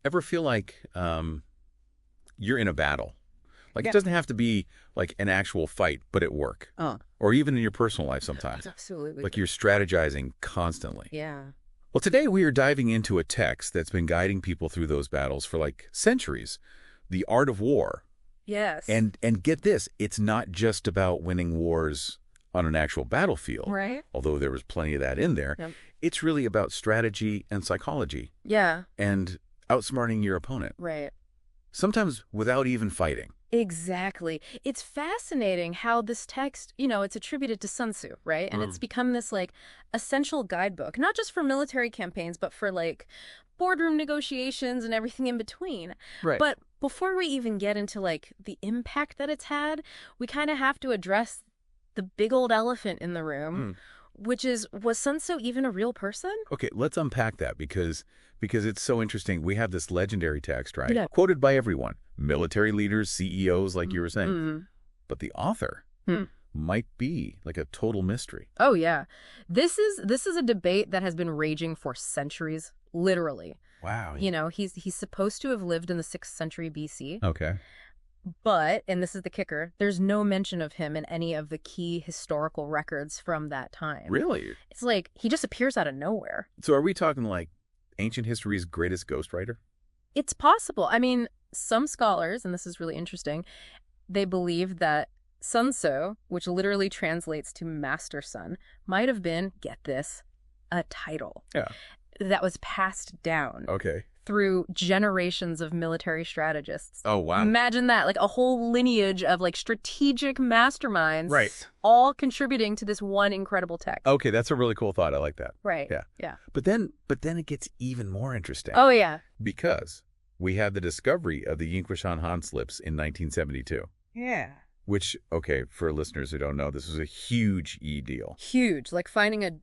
ever feel like you're in a battle? Like, it Yeah. doesn't have to be like an actual fight, but at work or even in your personal life sometimes. Absolutely. Like you're strategizing constantly. Yeah. Well, today we are diving into a text that's been guiding people through those battles for like centuries, The Art of War. Yes. And get this, it's not just about winning wars on an actual battlefield, Right? although there was plenty of that in there. Yep. It's really about strategy and psychology Yeah. and outsmarting your opponent, Right. sometimes without even fighting. Exactly. It's fascinating how this text, it's attributed to Sun Tzu, right? And it's become this like essential guidebook, not just for military campaigns, but for like boardroom negotiations and everything in between. Right. But before we even get into like the impact that it's had, we kind of have to address the big old elephant in the room, which is, was Sun Tzu even a real person? Okay, let's unpack that because it's so interesting. We have this legendary text, right? Yeah. Quoted by everyone, military leaders, CEOs, like you were saying. Mm. But the author might be like a total mystery. Oh yeah. This is a debate that has been raging for centuries, literally. Wow. He's supposed to have lived in the 6th century BC, Okay. but, and this is the kicker, there's no mention of him in any of the key historical records from that time. Really? It's like he just appears out of nowhere. So are we talking like ancient history's greatest ghostwriter? It's possible. I mean, some scholars, and this is really interesting, they believe that Sun Tzu, which literally translates to master son, might have been, get this, a title. Yeah. That was passed down Okay. through generations of military strategists. Oh, wow. Imagine that, like a whole lineage of like strategic masterminds. Right. All contributing to this one incredible text. Okay, that's a really cool thought. I like that. Right. Yeah. Yeah. But then it gets even more interesting. Oh, yeah. Because we have the discovery of the Yinghuashan Han slips in 1972. Yeah. Which, okay, for listeners who don't know, this was a huge deal. Huge. Like finding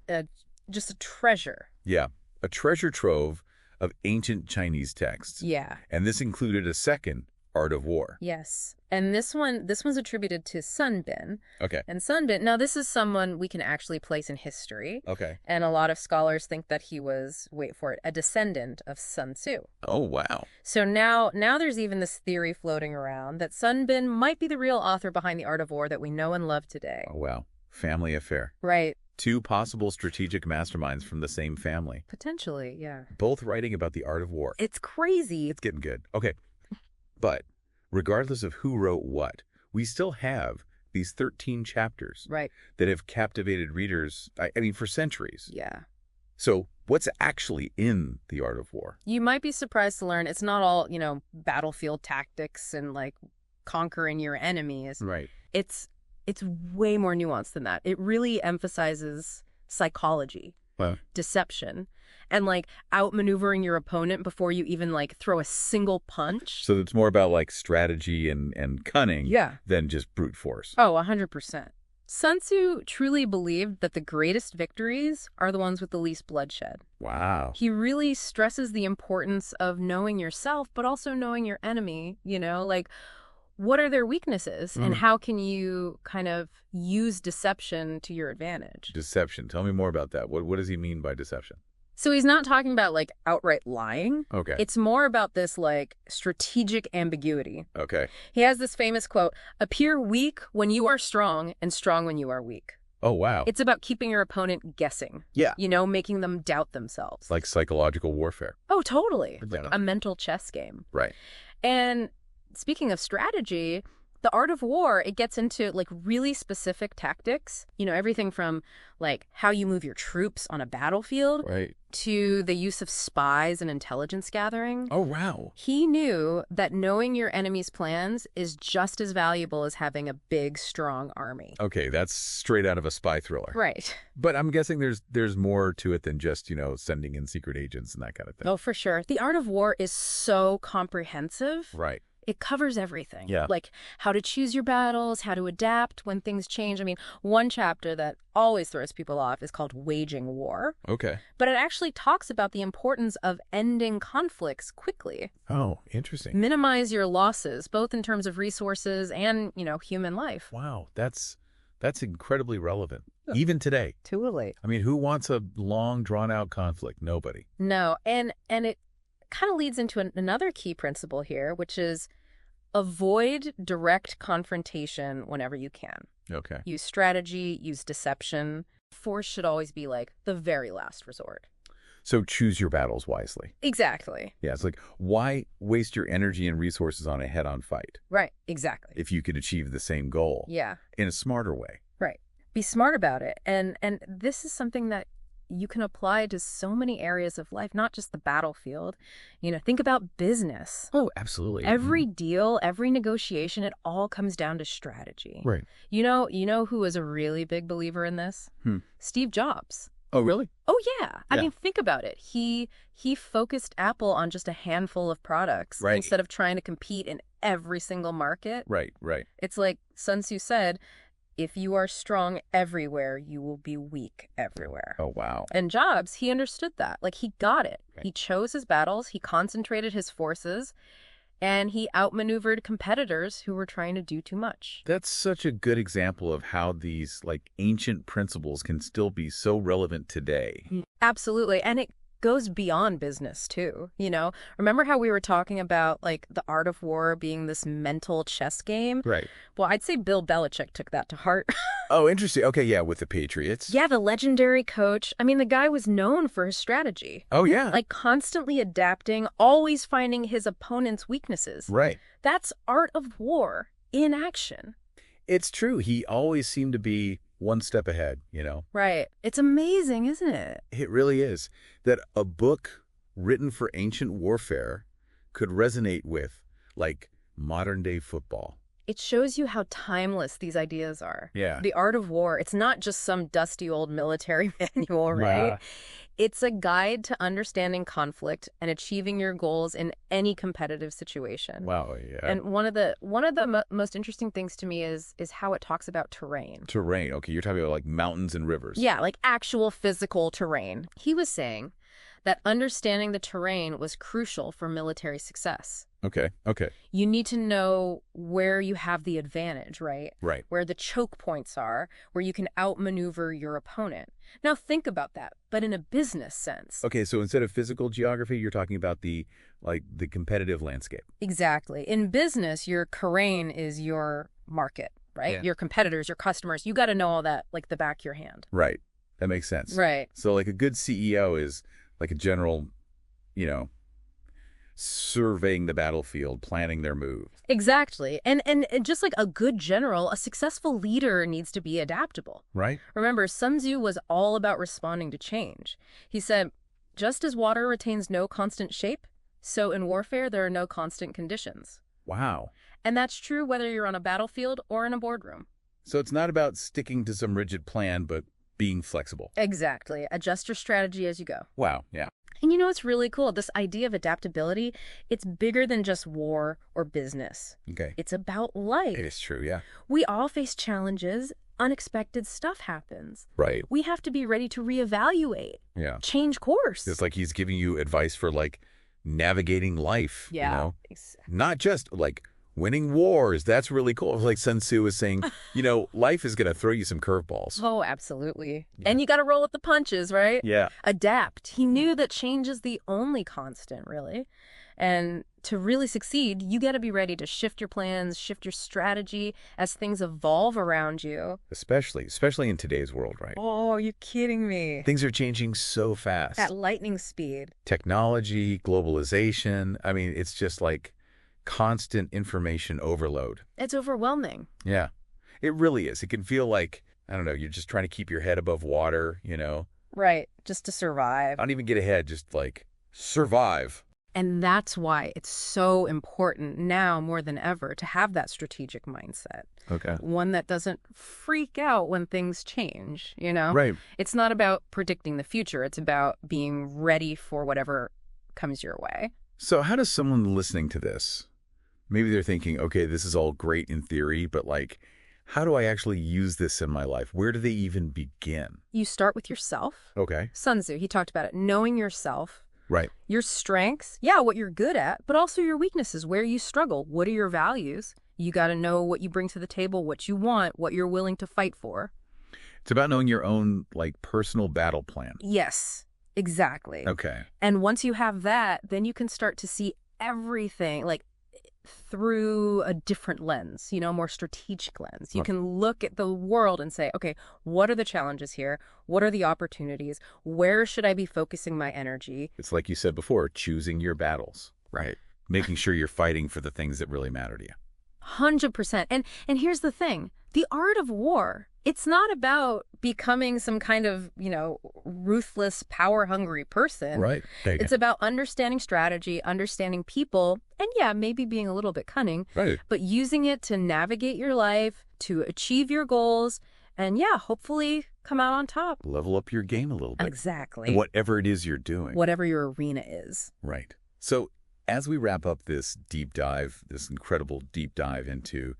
just a treasure. Yeah, a treasure trove of ancient Chinese texts. Yeah. And this included a second Art of War. Yes. And this one's attributed to Sun Bin. Okay. And Sun Bin, now this is someone we can actually place in history. Okay. And a lot of scholars think that he was, wait for it, a descendant of Sun Tzu. Oh, wow. So now there's even this theory floating around that Sun Bin might be the real author behind the Art of War that we know and love today. Oh, wow. Family affair. Right. 2 possible strategic masterminds from the same family, Potentially, yeah. both writing about the art of war. It's crazy. It's getting good. Okay. But regardless of who wrote what, we still have these 13 chapters Right. that have captivated readers, I mean, for centuries. Yeah. So what's actually in the Art of War? You might be surprised to learn it's not all, battlefield tactics and like conquering your enemies. Right. It's way more nuanced than that. It really emphasizes psychology, Well, deception, and like outmaneuvering your opponent before you even like throw a single punch. so it's more about like strategy and cunning Yeah. than just brute force. Oh, 100%. Sun Tzu truly believed that the greatest victories are the ones with the least bloodshed. Wow. He really stresses the importance of knowing yourself, but also knowing your enemy, like what are their weaknesses and how can you kind of use deception to your advantage? Deception. Tell me more about that. What does he mean by deception? So he's not talking about like outright lying. Okay. It's more about this like strategic ambiguity. Okay. He has this famous quote, appear weak when you are strong and strong when you are weak. Oh, wow. It's about keeping your opponent guessing. Yeah. Making them doubt themselves. Like psychological warfare. Oh, totally. Like Yeah. a mental chess game. Right. And speaking of strategy, the Art of War, it gets into like really specific tactics, everything from like how you move your troops on a battlefield Right. to the use of spies and intelligence gathering. Oh, wow. He knew that knowing your enemy's plans is just as valuable as having a big, strong army. Okay, that's straight out of a spy thriller. Right. But I'm guessing there's more to it than just, sending in secret agents and that kind of thing. Oh, for sure. The Art of War is so comprehensive. Right. It covers everything. Yeah. Like how to choose your battles, how to adapt when things change. I mean, one chapter that always throws people off is called Waging War. Okay. But it actually talks about the importance of ending conflicts quickly. Oh, interesting. Minimize your losses, both in terms of resources and, human life. Wow, that's incredibly relevant. Even today. Totally. I mean, who wants a long, drawn-out conflict? Nobody. No, and kind of leads into another key principle here, which is avoid direct confrontation whenever you can. Okay. Use strategy, use deception. Force should always be like the very last resort. So choose your battles wisely. Exactly. Yeah, it's like, why waste your energy and resources on a head-on fight Right. Exactly. if you could achieve the same goal Yeah. in a smarter way? Right. Be smart about it. And this is something that you can apply to so many areas of life, not just the battlefield. Think about business. Oh, absolutely. Every deal, every negotiation, it all comes down to strategy. Right. You know who was a really big believer in this? Steve Jobs. Oh, really? Oh, yeah. I Yeah. mean, think about it. He focused Apple on just a handful of products Right. instead of trying to compete in every single market. Right, right. It's like Sun Tzu said, if you are strong everywhere, you will be weak everywhere. Oh, wow. And Jobs, he understood that. Like, he got it. Right. He chose his battles, he concentrated his forces, and he outmaneuvered competitors who were trying to do too much. That's such a good example of how these ancient principles can still be so relevant today. Absolutely. And it goes beyond business too. Remember how we were talking about the art of war being this mental chess game? Right. Well, I'd say Bill Belichick took that to heart. Oh, interesting. Okay, yeah, with the Patriots. Yeah, the legendary coach. I mean, the guy was known for his strategy. Oh, yeah. Constantly adapting, always finding his opponent's weaknesses. Right. That's art of war in action. It's true. He always seemed to be one step ahead, Right. It's amazing, isn't it? It really is. That a book written for ancient warfare could resonate with, modern-day football. It shows you how timeless these ideas are. Yeah. The art of war, it's not just some dusty old military manual, right? Wow. It's a guide to understanding conflict and achieving your goals in any competitive situation. Wow, yeah. And one of the most interesting things to me is how it talks about terrain. Terrain. Okay, you're talking about mountains and rivers. Yeah, actual physical terrain. He was saying that understanding the terrain was crucial for military success. Okay. You need to know where you have the advantage, right? Right. Where the choke points are, where you can outmaneuver your opponent. Now think about that, but in a business sense. Okay, so instead of physical geography, you're talking about the competitive landscape. Exactly. In business, your terrain is your market, right? Yeah. Your competitors, your customers. You got to know all that like the back of your hand. Right. That makes sense. Right. So a good CEO is a general, surveying the battlefield, planning their move. Exactly. And just like a good general, a successful leader needs to be adaptable. Right. Remember, Sun Tzu was all about responding to change. He said, just as water retains no constant shape, so in warfare there are no constant conditions. Wow. And that's true whether you're on a battlefield or in a boardroom. So it's not about sticking to some rigid plan, but being flexible. Exactly. Adjust your strategy as you go. Wow. Yeah. And it's really cool. This idea of adaptability, it's bigger than just war or business. Okay. It's about life. It is true. Yeah. We all face challenges. Unexpected stuff happens. Right. We have to be ready to reevaluate, Yeah. change course. It's like he's giving you advice for navigating life. Yeah. Not just winning wars. That's really cool. Like Sun Tzu was saying, life is going to throw you some curveballs. Oh, absolutely. Yeah. And you got to roll with the punches, right? Yeah. Adapt. He knew that change is the only constant, really. And to really succeed, you got to be ready to shift your plans, shift your strategy as things evolve around you. Especially in today's world, right? Oh, are you kidding me? Things are changing so fast. At lightning speed. Technology, globalization. I mean, it's just constant information overload. It's overwhelming. Yeah, it really is. It can feel like, I don't know, you're just trying to keep your head above water, Right, just to survive. Not even get ahead, just survive. And that's why it's so important now more than ever to have that strategic mindset. Okay. One that doesn't freak out when things change, Right. It's not about predicting the future. It's about being ready for whatever comes your way. So how does someone listening to this, maybe they're thinking, okay, this is all great in theory, but how do I actually use this in my life? Where do they even begin? You start with yourself. Okay. Sun Tzu, he talked about it, knowing yourself. Right. Your strengths, what you're good at, but also your weaknesses, where you struggle. What are your values? You got to know what you bring to the table, what you want, what you're willing to fight for. It's about knowing your own personal battle plan. Yes. Exactly. Okay. And once you have that, then you can start to see everything like through a different lens, more strategic lens. You Right. can look at the world and say, okay, what are the challenges here? What are the opportunities? Where should I be focusing my energy? It's like you said before, choosing your battles. Right. Making sure you're fighting for the things that really matter to you. 100%. And here's the thing. The art of war, it's not about becoming some kind of, ruthless, power-hungry person. Right. It's about understanding strategy, understanding people, and yeah, maybe being a little bit cunning, Right. but using it to navigate your life, to achieve your goals, and yeah, hopefully come out on top. Level up your game a little bit. Exactly. Whatever it is you're doing. Whatever your arena is. Right. So as we wrap up this deep dive, this incredible deep dive into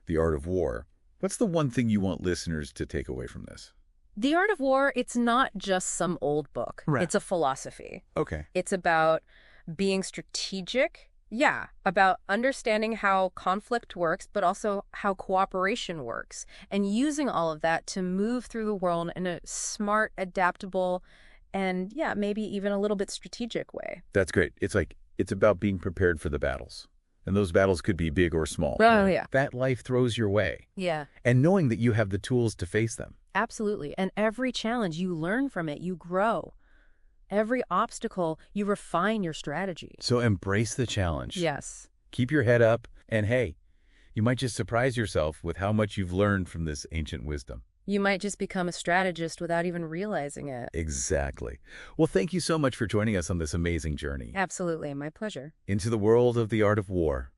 the art of war, what's the one thing you want listeners to take away from this? The Art of War, it's not just some old book. Right. It's a philosophy. Okay. It's about being strategic. Yeah, about understanding how conflict works, but also how cooperation works, and using all of that to move through the world in a smart, adaptable, and yeah, maybe even a little bit strategic way. That's great. It's about being prepared for the battles. And those battles could be big or small. Oh, yeah. That life throws your way. Yeah, And knowing that you have the tools to face them. absolutely. And every challenge, you learn from it, you grow. Every obstacle, you refine your strategy. So embrace the challenge. Yes. Keep your head up. And hey, you might just surprise yourself with how much you've learned from this ancient wisdom. You might just become a strategist without even realizing it. Exactly. Well, thank you so much for joining us on this amazing journey Absolutely. My pleasure. into the world of the art of war.